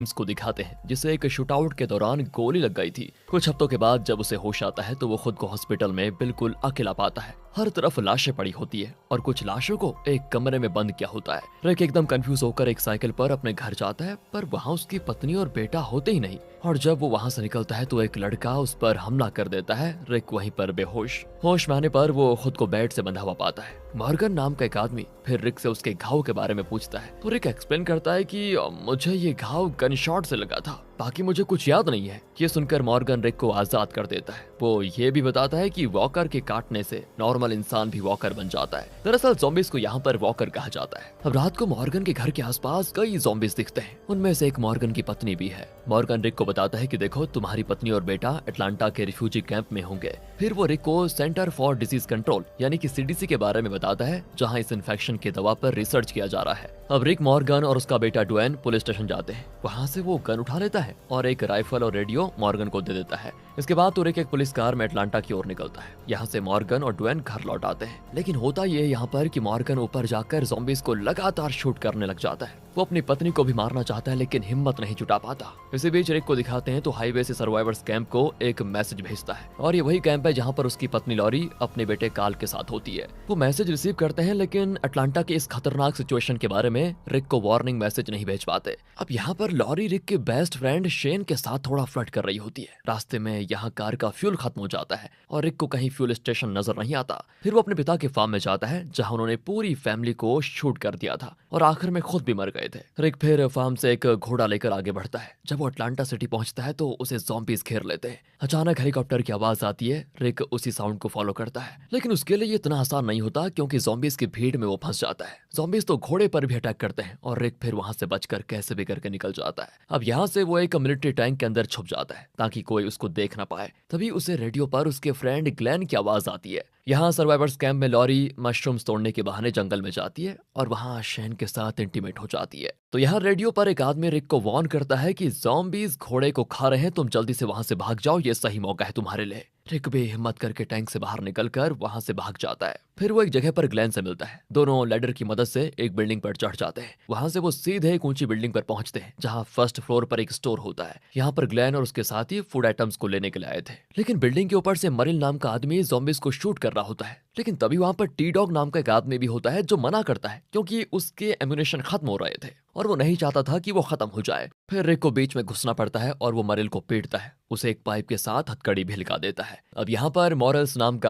को दिखाते हैं जिसे एक शूटआउट के दौरान गोली लग गई थी। कुछ हफ्तों के बाद जब उसे होश आता है तो वो खुद को हॉस्पिटल में बिल्कुल अकेला पाता है। हर तरफ लाशें पड़ी होती है और कुछ लाशों को एक कमरे में बंद किया होता है। रिक एकदम कंफ्यूज होकर एक साइकिल पर अपने घर जाता है, पर वहाँ उसकी पत्नी और बेटा होते ही नहीं। और जब वो वहाँ से निकलता है तो एक लड़का उस पर हमला कर देता है। रिक वहीं पर बेहोश। होश में आने पर वो खुद को बेड से बंधा हुआ पाता है। मॉर्गन नाम का एक आदमी फिर रिक से उसके घाव के बारे में पूछता है तो रिक एक्सप्लेन करता है कि मुझे ये घाव गन शॉट से लगा था, बाकी मुझे कुछ याद नहीं है। ये सुनकर मॉर्गन रिक को आजाद कर देता है। वो ये भी बताता है कि वॉकर के काटने से नॉर्मल इंसान भी वॉकर बन जाता है। दरअसल ज़ॉम्बीज़ को यहाँ पर वॉकर कहा जाता है। अब रात को मॉर्गन के घर के आसपास कई ज़ॉम्बीज़ दिखते हैं। उनमें से एक मॉर्गन की पत्नी भी है। मॉर्गन रिक को बताता है कि देखो, तुम्हारी पत्नी और बेटा अटलांटा के रिफ्यूजी कैंप में होंगे। फिर वो रिक को सेंटर फॉर डिजीज कंट्रोल यानी कि सीडीसी के बारे में बताता है, जहाँ इस इन्फेक्शन की दवा पर रिसर्च किया जा रहा है। अब रिक, मॉर्गन और उसका बेटा ड्वेन पुलिस स्टेशन जाते हैं। वहाँ से वो गन उठा लेता है और एक राइफल और रेडियो मॉर्गन को दे देता है। इसके बाद तो रिक एक पुलिस कार में अटलांटा की ओर निकलता है। यहाँ से मॉर्गन और ड्वेन घर लौट आते हैं। लेकिन होता ये यहाँ पर कि मॉर्गन ऊपर जाकर ज़ॉम्बीज़ को लगातार शूट करने लग जाता है। वो अपनी पत्नी को भी मारना चाहता है लेकिन हिम्मत नहीं जुटा पाता। इसी बीच रिक को दिखाते हैं तो हाईवे से सर्वाइवर्स कैंप को एक मैसेज भेजता है और ये वही कैंप है जहाँ पर उसकी पत्नी लॉरी अपने बेटे कार्ल के साथ होती है। वो मैसेज रिसीव करते हैं लेकिन अटलांटा के इस खतरनाक सिचुएशन के बारे में रिक को वार्निंग मैसेज नहीं भेज पाते। अब यहाँ पर लॉरी रिक के बेस्ट फ्रेंड शेन के साथ थोड़ा फ्लर्ट कर रही होती है। रास्ते में यहाँ कार का फ्यूल खत्म हो जाता है और रिक को कहीं फ्यूल स्टेशन नजर नहीं आता। फिर वो अपने पिता के फार्म में जाता है जहाँ उन्होंने पूरी फैमिली को शूट कर दिया था और आखिर में खुद भी मर गए थे। रिक फिर फार्म से एक घोड़ा लेकर आगे बढ़ता है। जब वो अटलांटा सिटी पहुंचता है तो उसे ज़ॉम्बीज़ घेर लेते हैं। अचानक हेलीकॉप्टर की आवाज आती है। रिक उसी साउंड को फॉलो करता है लेकिन उसके लिए इतना आसान नहीं होता क्योंकि ज़ॉम्बीज़ की भीड़ में वो फंस जाता है। ज़ॉम्बीज़ तो घोड़े पर भी अटैक करते हैं और रिक फिर वहां से बचकर कैसे भी करके निकल जाता है। अब यहाँ से वो एक मिलिट्री टैंक के अंदर छुप जाता है ताकि कोई उसको देख ना पाए। तभी उसे रेडियो पर उसके फ्रेंड ग्लेन की आवाज आती है। यहाँ सर्वाइवर्स कैंप में लॉरी मशरूम्स तोड़ने के बहाने जंगल में जाती है और वहाँ शेन के साथ इंटीमेट हो जाती है। तो यहाँ रेडियो पर एक आदमी रिक को वार्न करता है कि ज़ॉम्बीज़ घोड़े को खा रहे हैं, तुम जल्दी से वहां से भाग जाओ, ये सही मौका है तुम्हारे लिए। रिक भी हिम्मत करके टैंक से बाहर निकलकर वहां से भाग जाता है। फिर वो एक जगह पर ग्लेन से मिलता है। दोनों लैडर की मदद से एक बिल्डिंग पर चढ़ जाते हैं। वहां से वो सीधे एक ऊंची बिल्डिंग पर पहुंचते हैं जहां फर्स्ट फ्लोर पर एक स्टोर होता है। यहाँ पर ग्लेन और उसके साथी फूड आइटम्स को लेने के लिए आए थे। लेकिन बिल्डिंग के ऊपर से मरिल नाम का आदमी ज़ॉम्बीज़ को शूट कर रहा होता है। लेकिन तभी वहां पर टी डॉग नाम का एक आदमी भी होता है जो मना करता है क्योंकि उसके एम्यूनेशन खत्म हो रहे थे और वो नहीं चाहता था कि वो खत्म हो जाए। फिर रिक को बीच में घुसना पड़ता है और वो मरिल को पीटता है। उसे एक पाइप के साथ हथकड़ी भी लगा देता है। अब यहाँ पर मॉरल्स नाम का